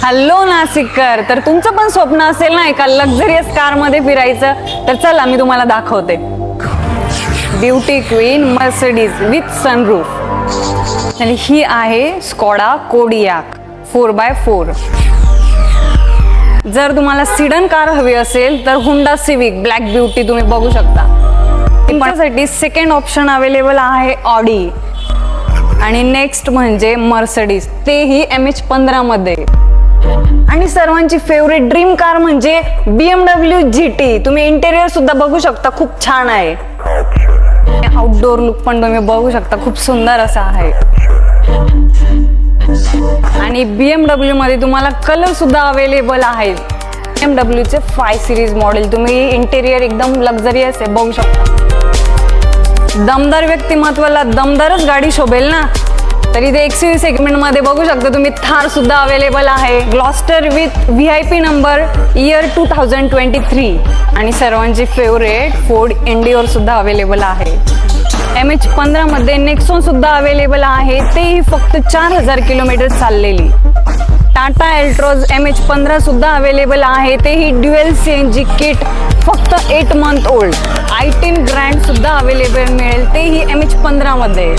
Hello नाशिककर, तर तुमचं पण स्वप्न असेल ना एका लक्झरियस कार मध्ये फिरायचं, तर चला मी तुम्हाला दाखवते. Beauty queen Mercedes with sunroof. आणि ही आहे स्कोडा कोडियाक 4x4. जर तुम्हाला सिडन कार हवी असेल तर हुंडा सिविक ब्लॅक ब्युटी तुम्ही बघू शकता. त्यासाठी सेकंड ऑप्शन अवेलेबल आहे ऑडी. आणि नेक्स्ट म्हणजे मर्सिडीज, तेही MH15 मध्ये. आणि सर्वांची फेवरेट ड्रीम कार म्हणजे BMW GT. तुम्ही इंटेरियर सुद्धा बघू शकता, खूप छान आहे. आउटडोर लुक पण तुम्ही बघू शकता, खूप सुंदर असा आहे. आणि BMW मध्ये तुम्हाला कलर सुद्धा अवेलेबल आहे. BMW चे 5 सिरीज मॉडेल. तुम्ही इंटेरियर एकदम लक्झरियस आहे, बघू शकता. दमदार व्यक्तिमत्वाला दमदारच गाडी शोभेल ना, तर इथे XUV सेगमेंट मध्ये बघू शकता तुम्ही थार सुद्धा अवेलेबल आहे. Gloster with VIP number year 2023. आणि सर्वांची फेवरेट फोर्ड एंडिओर सुद्धा अवेलेबल आहे. MH15 मध्ये नेक्सॉन सुद्धा अवेलेबल आहे, तेही फक्त 4000 किलोमीटर चाललेली. टाटा एल्ट्रोज MH15 सुद्धा अवेलेबल आहे, तेही ड्युएल CNG किट, फक्त 8 मंथ ओल्ड. i10 ग्रँड सुद्धा अवेलेबल मिळेल, तेही MH15 मध्ये.